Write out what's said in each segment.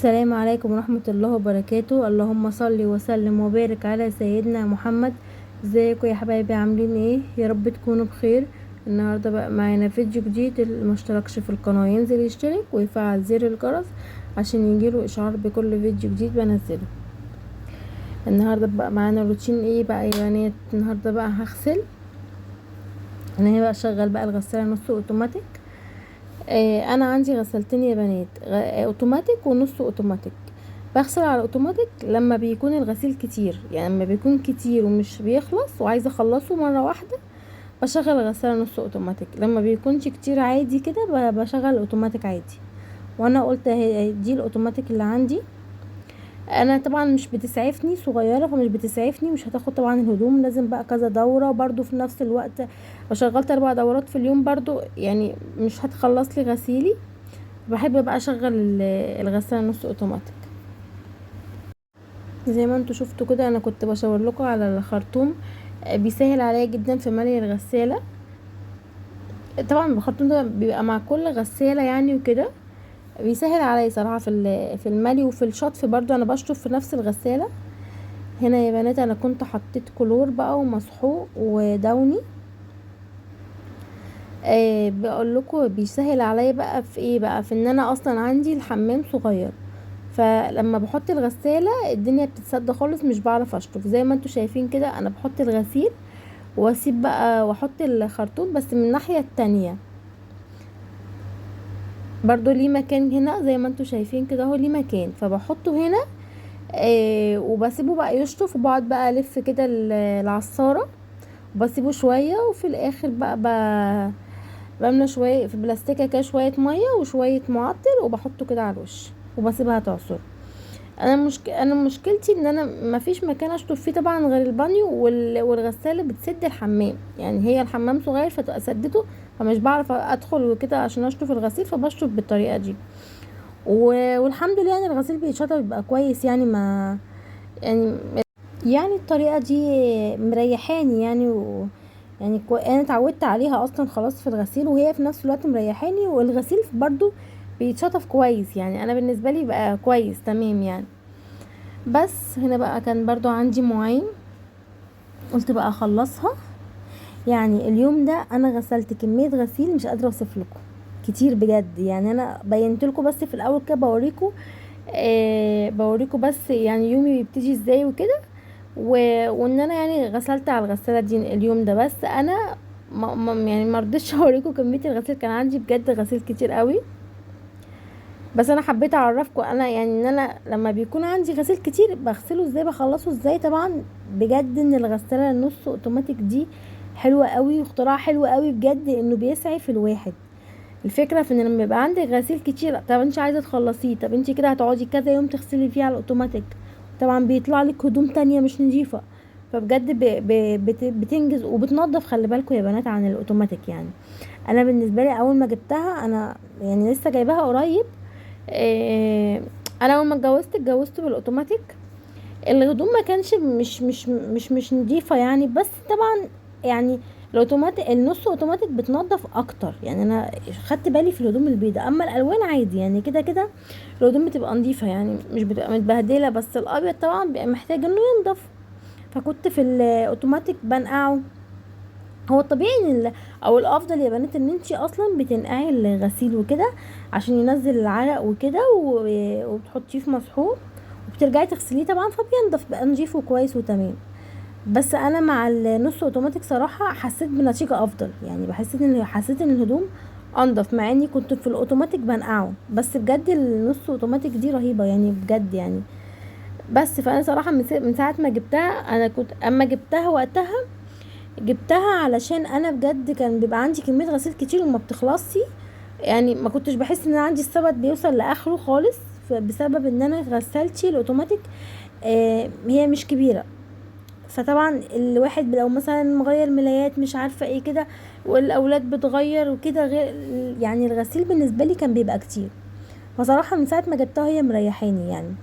السلام عليكم ورحمة الله وبركاته. اللهم صل وسلم وبارك على سيدنا محمد. ازيكم يا حبايبي، عاملين ايه؟ يا رب تكونوا بخير. النهاردة بقى معانا فيديو جديد. اللي مشتركش في القناة ينزل يشترك ويفعل زر الجرس عشان يجيله اشعار بكل فيديو جديد بنزله. النهاردة بقى معانا روتين ايه بقى يا بنات؟ النهاردة بقى هغسل. انا هنا بقى شغل بقى الغسالة نص اوتوماتيك. انا عندي غسالتين يا بنات، اوتوماتيك ونص اوتوماتيك. بغسل على الاوتوماتيك لما بيكون الغسيل كتير، يعني لما بيكون كتير ومش بيخلص وعايزه اخلصه مره واحده بشغل غسالة نص اوتوماتيك. لما بيكونش كتير عادي كده بشغل اوتوماتيك عادي. وانا قلت دي الاوتوماتيك اللي عندي. انا طبعا مش بتسعفني، صغيره فمش بتسعفني، مش هتاخد طبعا الهدوم، لازم بقى كذا دوره برضو في نفس الوقت. لو شغلت 4 دورات في اليوم برضو يعني مش هتخلص لي غسيلي. بحب بقى اشغل الغسالة نص اوتوماتيك. زي ما انتوا شفتوا كده انا كنت بشاور لكم على الخرطوم. بيسهل عليا جدا في ملء الغسالة. طبعا الخرطوم ده بيبقى مع كل غسالة يعني وكده. بيسهل عليا صراحة في الملي وفي الشطف برضو. انا بشطف في نفس الغسالة. هنا يا بنات انا كنت حطيت كلور بقى ومسحوق ودوني. بقول لكم بيسهل عليا بقى في ايه بقى، في ان انا اصلا عندي الحمام صغير. فلما بحط الغسالة الدنيا بتتسد خالص، مش بعرف اشطف. زي ما انتوا شايفين كده انا بحط الغسيل واسيب بقى واحط الخرطوم بس من الناحية التانية. برضو ليه مكان هنا زي ما انتوا شايفين كده، هو ليه مكان فبحطه هنا. وبسيبه بقى يشطف وبقعد بقى الف كده العصارة وبسيبه شوية. وفي الاخر بقى بملى شوية في بلاستيكة كده شوية مية وشوية معطر وبحطه كده على الوش وبسيبها تعصر. انا مشكلتي ان انا مفيش مكان اشطف فيه طبعا غير البانيو والغساله بتسد الحمام، يعني هي الحمام صغير فتبقى سدته. فمش بعرف ادخل وكده عشان اشطف الغسيل فبشطف بالطريقه دي. والحمد لله يعني الغسيل بيتشطف بيبقى كويس يعني ما يعني يعني الطريقه دي مريحاني يعني يعني انا اتعودت عليها اصلا خلاص في الغسيل، وهي في نفس الوقت مريحاني. والغسيل برضو بيتشطف كويس، يعني انا بالنسبه لي بقى كويس تمام يعني. بس هنا بقى كان برضو عندي مواعين، قلت بقى اخلصها. يعني اليوم ده انا غسلت كمية غسيل مش قادرة اوصف لكم، كتير بجد. يعني انا بينت لكم بس في الاول كده بوريكم. بوريكم بس يعني يومي بيبتدي ازاي وكده. وان انا يعني غسلت على الغسالة دي اليوم ده. بس انا يعني مرضتش اوريكم كمية الغسيل، كان عندي بجد غسيل كتير قوي. بس انا حبيت اعرفكم انا يعني ان انا لما بيكون عندي غسيل كتير بغسله ازاي، بخلصه ازاي. طبعا بجد ان الغساله النص اوتوماتيك دي حلوه قوي واختراع حلو قوي بجد، انه بيسعف الواحد. الفكره في ان لما يبقى عندك غسيل كتير، طب انت عايزه تخلصيه، طب انت كده هتقعدي كذا يوم تغسلي فيه على الاوتوماتيك. طبعا بيطلع لك هدوم تانية مش نظيفه. فبجد بتنجز وبتنظف. خلي بالكم يا بنات عن الاوتوماتيك يعني. انا بالنسبه لي اول ما جبتها انا يعني لسه جايباها قريب. إيه، انا اول ما اتجوزت بالاوتوماتيك. الهدوم ما كانش مش نضيفه يعني. بس طبعا يعني الاوتوماتيك النص اوتوماتيك بتنضف اكتر. يعني انا خدت بالي في الهدوم البيضاء، اما الالوان عادي يعني كده كده الهدوم بتبقى نضيفه يعني مش بتبقى متبهدله. بس الابيض طبعا بيبقى محتاج انه ينضف. فكنت في الاوتوماتيك بنقعه. هو الطبيعي ان او الافضل يا بنات ان انتي اصلا بتنقعي الغسيل وكده عشان ينزل العرق وكده وبتحطيه في مسحوق وبترجعي تغسليه طبعا فبينضف بقى نضيف وكويس وتمام. بس انا مع النص اوتوماتيك صراحه حسيت بنتيجه افضل، يعني حسيت ان الهدوم انضف مع اني كنت في الاوتوماتيك بنقعه. بس بجد النص اوتوماتيك دي رهيبه يعني بجد يعني. بس فانا صراحه من ساعه ما جبتها انا كنت اما جبتها وقتها جبتها علشان انا بجد كان بيبقى عندي كميه غسيل كتير وما بتخلصش. يعني ما كنتش بحس ان أنا عندي السبت بيوصل لاخره خالص. بسبب ان انا غسالتي الاوتوماتيك هي مش كبيره. فطبعا الواحد لو مثلا مغير ملايات مش عارفه ايه كده والاولاد بتغير وكده غير، يعني الغسيل بالنسبه لي كان بيبقى كتير. فصراحه من ساعه ما جبتها هي مريحاني يعني.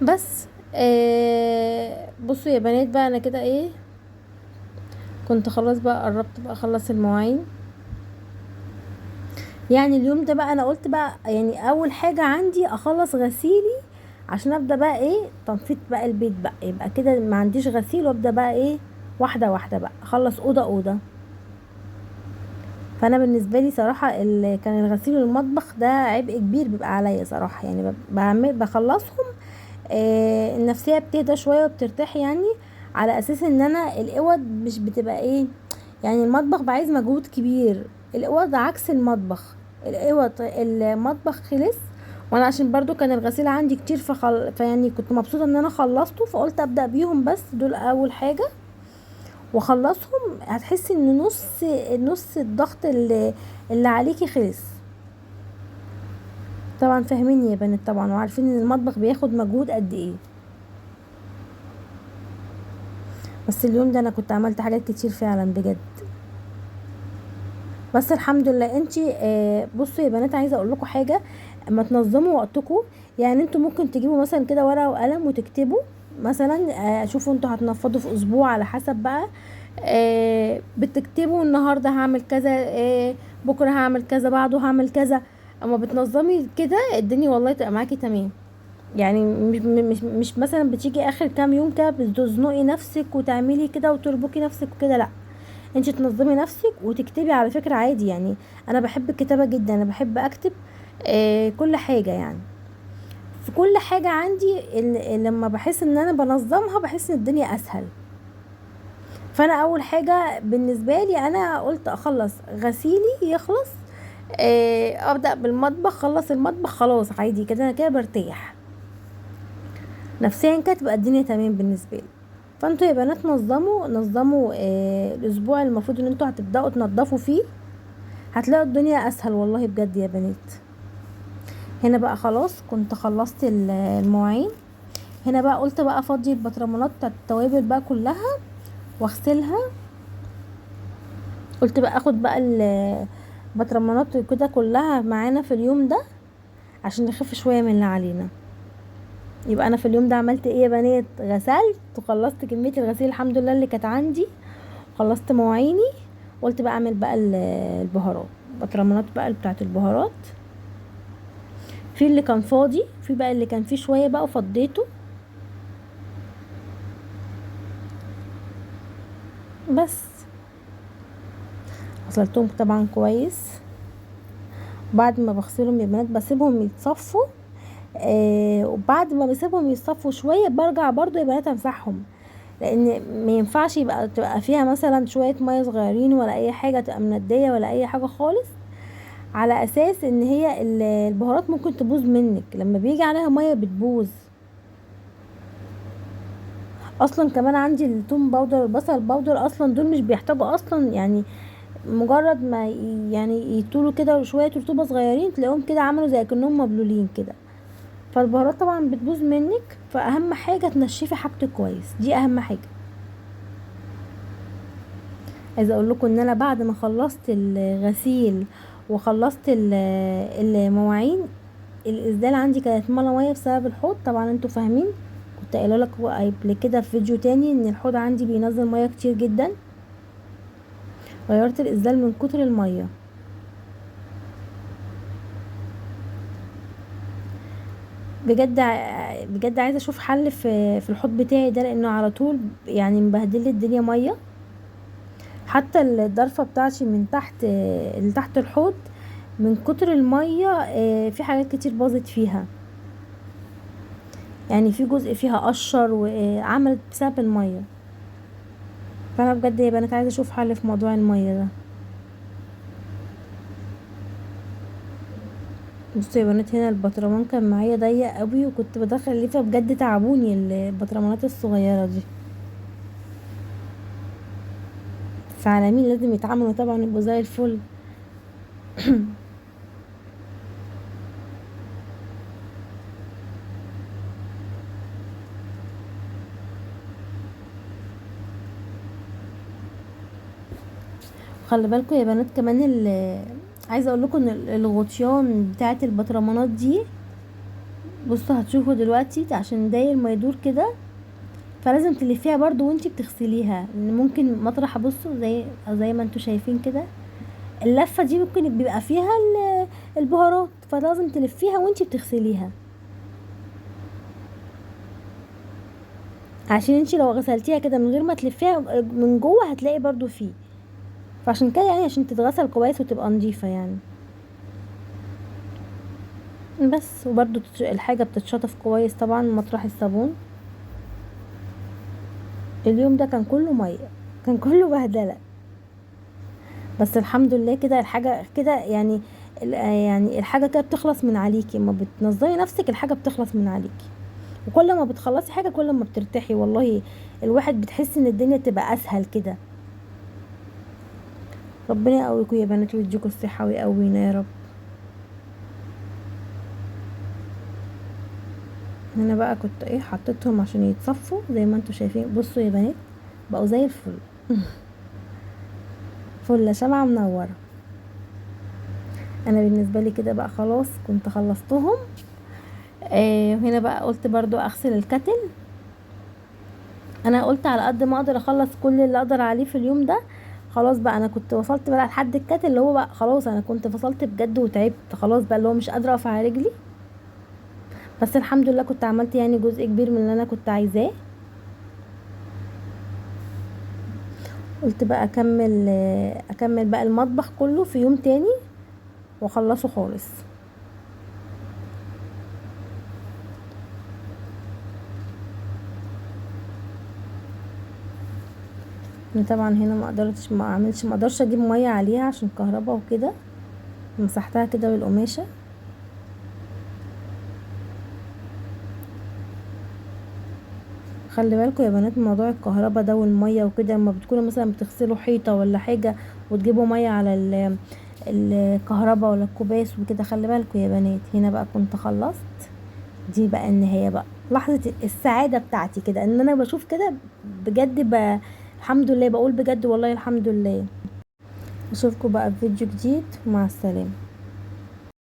بس بصوا يا بنات بقى انا كده ايه، كنت خلاص بقى قربت بقى اخلص المواعين. يعني اليوم ده بقى انا قلت بقى يعني اول حاجة عندي اخلص غسيلي، عشان ابدا بقى ايه تنظيف بقى البيت بقى، يبقى كده ما عنديش غسيل، وابدا بقى ايه واحدة واحدة بقى اخلص اوضة اوضة. فانا بالنسبة لي صراحة كان الغسيل والمطبخ ده عبء كبير بيبقى عليا صراحة، يعني بعمل بخلصهم. النفسية بتهدى شوية وبترتاح يعني، على اساس ان انا الاوض مش بتبقى ايه، يعني المطبخ بقى عايز مجهود كبير، الاوض عكس المطبخ. الاوض المطبخ خلص، وانا عشان برضو كان الغسيل عندي كتير فيعني كنت مبسوطة ان انا خلصته، فقلت ابدأ بيهم بس دول اول حاجة واخلصهم. هتحسي ان نص الضغط اللي عليكي خلص. طبعا فاهميني يا بنات طبعا، وعارفين ان المطبخ بياخد مجهود قد ايه. بس اليوم ده انا كنت عملت حاجات كتير فعلا بجد. بس الحمد لله. انتي بصوا يا بنات، عايزه اقول لكم حاجه، اما تنظموا وقتكم. يعني انتوا ممكن تجيبوا مثلا كده ورقه وقلم وتكتبوا مثلا، شوفوا انتوا هتنفضوا في اسبوع على حسب بقى. بتكتبوا النهارده هعمل كذا، بكره هعمل كذا، بعده هعمل كذا. اما بتنظمي كده الدنيا والله تبقى معاكي تمام. يعني مش مثلا بتيجي اخر كام يوم كده بتزنقي نفسك وتعملي كده وتربكي نفسك وكده، لا. انت تنظمي نفسك وتكتبي على فكرة عادي يعني. انا بحب الكتابة جدا، انا بحب اكتب كل حاجة يعني. في كل حاجة عندي لما بحس ان انا بنظمها بحس ان الدنيا اسهل. فانا اول حاجة بالنسبة لي انا قلت اخلص غسيلي يخلص، ابدأ بالمطبخ، خلص المطبخ خلاص عادي كده انا كده برتاح نفسيا، كده تبقى الدنيا تمام بالنسبة لي. فانتوا يا بنات نظموا الاسبوع المفروض ان انتوا هتبدأوا تنضفوا فيه، هتلاقوا الدنيا اسهل والله بجد يا بنات. هنا بقى خلاص كنت خلصت المواعين. هنا بقى قلت بقى افضي البطرمانات بتاعت التوابل بقى كلها واغسلها. قلت بقى اخد بقى البطرمانات كده كلها معانا في اليوم ده، عشان نخف شويه من اللي علينا. يبقى انا في اليوم ده عملت ايه يا بنات؟ غسلت وخلصت كميه الغسيل الحمد لله اللي كانت عندي، خلصت مواعيني. قلت بقى اعمل بقى البهارات، بطرمانات بقى بتاعت البهارات. في اللي كان فاضي، في بقى اللي كان فيه شويه بقى وفضيته بس. غسلتهم طبعا كويس. بعد ما بغسلهم يا بنات بسيبهم يتصفوا. وبعد ما بسيبهم يتصفوا شويه برجع برضو يا بنات امسحهم، لان ما ينفعش تبقى فيها مثلا شويه ميه صغيرين ولا اي حاجه تبقى منديه ولا اي حاجه خالص، على اساس ان هي البهارات ممكن تبوظ منك لما بيجي عليها ميه بتبوظ. اصلا كمان عندي التوم باودر والبصل باودر اصلا دول مش بيحتاجوا اصلا يعني، مجرد ما يعني يطولوا كده شويه رطوبه صغيرين تلاقيهم كده عملوا زي كأنهم مبلولين كده. فالبهارات طبعا بتبوظ منك، فاهم حاجه تنشفي حاجتك كويس، دي اهم حاجه. عايزه اقول لكم ان انا بعد ما خلصت الغسيل وخلصت المواعين، الاسدال عندي كانت ميه بسبب الحوض طبعا انتوا فاهمين. كنت قايله لك قبل كده في فيديو تاني ان الحوض عندي بينزل ميه كتير جدا. غيرت الاسدال من كتر الميه. بجد بجد عايزه اشوف حل في الحوض بتاعي ده، لانه على طول يعني مبهدل لي الدنيا ميه. حتى الضرفه بتاعتي من تحت اللي تحت الحوض من كتر الميه في حاجات كتير باظت فيها، يعني في جزء فيها قشر وعملت بسبب الميه. فانا بجد يا بنات عايزه اشوف حل في موضوع الميه ده. بصوا يا بنات هنا البطرمان كان معايا ضيق قوي وكنت بدخل ليه، فبجد تعبوني البطرمانات الصغيره دي. فعلى لازم يتعاملوا طبعا يبقوا زي الفل. خلي بالكم يا بنات كمان عايزه اقول لكم ان الغطيان بتاعه البطرمانات دي، بصوا هتشوفوا دلوقتي عشان داير ما يدور كده، فلازم تلفيها برضو وانتي بتغسليها، لان ممكن مطرح بصوا زي ما انتوا شايفين كده اللفه دي ممكن بيبقى فيها البهارات، فلازم تلفيها وانتي بتغسليها، عشان انتي لو غسلتيها كده من غير ما تلفيها من جوه هتلاقي برضو فيه، فعشان كده يعني عشان تتغسل كويس وتبقى نظيفه يعني. بس وبرضو الحاجه بتتشطف كويس طبعا مطرح الصابون. اليوم ده كان كله ميه، كان كله بهدله، بس الحمد لله كده الحاجه كده يعني يعني الحاجه كده بتخلص من عليكي، اما بتنظمي نفسك الحاجه بتخلص من عليكي، وكل ما بتخلصي حاجه كل ما بترتاحي والله، الواحد بتحس ان الدنيا تبقى اسهل كده. ربنا يقويكم يا بنات ويديكوا الصحه ويقوينا يا رب. انا بقى كنت ايه حطيتهم عشان يتصفوا زي ما انتوا شايفين، بصوا يا بنات بقوا زي الفل. فله شمعة منوره. انا بالنسبه لي كده بقى خلاص كنت خلصتهم. هنا بقى قلت برضو اغسل الكتل. انا قلت على قد ما اقدر اخلص كل اللي اقدر عليه في اليوم ده. خلاص بقى انا كنت وصلت بقى لحد الكتل اللي هو بقى خلاص انا كنت فصلت بجد وتعبت خلاص بقى اللي هو مش قادره اقف على رجلي، بس الحمد لله كنت عملت يعني جزء كبير من اللي انا كنت عايزاه. قلت بقى اكمل بقى المطبخ كله في يوم تاني واخلصه خالص. أنا طبعا هنا ما اقدرش اجيب ميه عليها عشان كهرباء وكده، مسحتها كده بالقماشه. خلي بالكم يا بنات من موضوع الكهرباء ده والميه وكده، لما بتكونوا مثلا بتغسلوا حيطه ولا حاجه وتجيبوا ميه على الكهرباء ولا الكوباس وكده، خلي بالكم يا بنات. هنا بقى كنت خلصت، دي بقى النهايه بقى، لحظه السعاده بتاعتي كده ان انا بشوف كده بجد الحمد لله، بقول بجد والله الحمد لله. اشوفكم بقى في فيديو جديد، مع السلامه.